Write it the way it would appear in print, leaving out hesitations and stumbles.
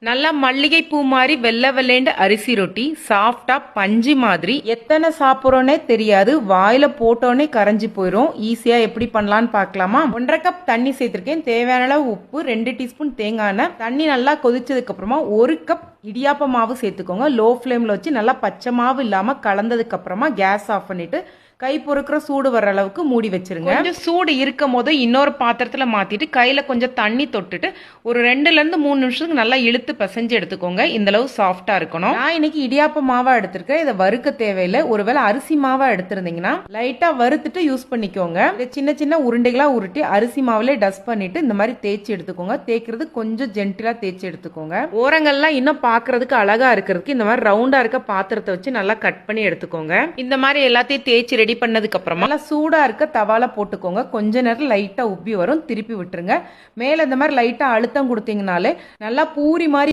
நல்லா மல்லிகை பூ மாதிரி வெள்ளை வெள்ளேண்டு அரிசி ரொட்டி சாஃப்டா பஞ்சு மாதிரி எத்தனை சாப்பிட்றோன்னே தெரியாது, வாயில போட்டோன்னே கரைஞ்சி போயிடும். ஈஸியா எப்படி பண்ணலான்னு பார்க்கலாமா? 1.5 கப் தண்ணி சேர்த்திருக்கேன். தேவையான அளவு உப்பு, 2 டீஸ்பூன் தேங்காய் எண்ணெய். தண்ணி நல்லா கொதிச்சதுக்கு அப்புறமா 1 கப் இடியாப்ப மாவு சேர்த்துக்கோங்க. லோ ஃப்ளேம்ல வச்சு நல்லா பச்சை மாவு இல்லாம கலந்ததுக்கு அப்புறமா கேஸ் ஆஃப் பண்ணிட்டு கை பொறுக்கிற சூடு வர அளவுக்கு மூடி வச்சிருங்க. கொஞ்சம் சூடு இருக்கும் போது இன்னொரு பாத்திரத்துல மாத்திட்டு கையில கொஞ்சம் தண்ணி தொட்டுட்டு ஒரு 2ல இருந்து 3 நிமிஷத்துக்கு நல்லா இழுத்து பிசைஞ்சு எடுத்துக்கோங்க. இந்த அளவு சாஃப்டா இருக்கணும். நான் இன்னைக்கு இடியாப்ப மாவா எடுத்திருக்கேன். இதை வறுக்க தேவையில்லை. ஒருவேளை அரிசி மாவா எடுத்திருந்தீங்கன்னா லைட்டா வறுத்துட்டு யூஸ் பண்ணிக்கோங்க. இதை சின்ன சின்ன உருண்டைகளா உருட்டி அரிசி மாவுல டஸ்ட் பண்ணிட்டு இந்த மாதிரி தேய்ச்சி எடுத்துக்கோங்க. தேய்க்கிறது கொஞ்சம் ஜென்டிலா தேய்ச்சி எடுத்துக்கோங்க. ஓரங்கள்லாம் இன்னும் பாக்குறதுக்கு அழகா இருக்கிறதுக்கு இந்த மாதிரி ரவுண்டா இருக்க பாத்திரத்தை வச்சு நல்லா கட் பண்ணி எடுத்துக்கோங்க. இந்த மாதிரி எல்லாத்தையும் தேய்ச்சி ரெடி பண்ணதுக்கு அப்புறமா நல்லா சூடா இருக்க தவால போட்டுக்கோங்க. கொஞ்ச நேரம் லைட்டா உப்பி வரும், திருப்பி விட்டுருங்க. மேல இந்த மாதிரி லைட்டா அழுத்தம் கொடுத்தீங்கனாலே நல்லா பூரி மாதிரி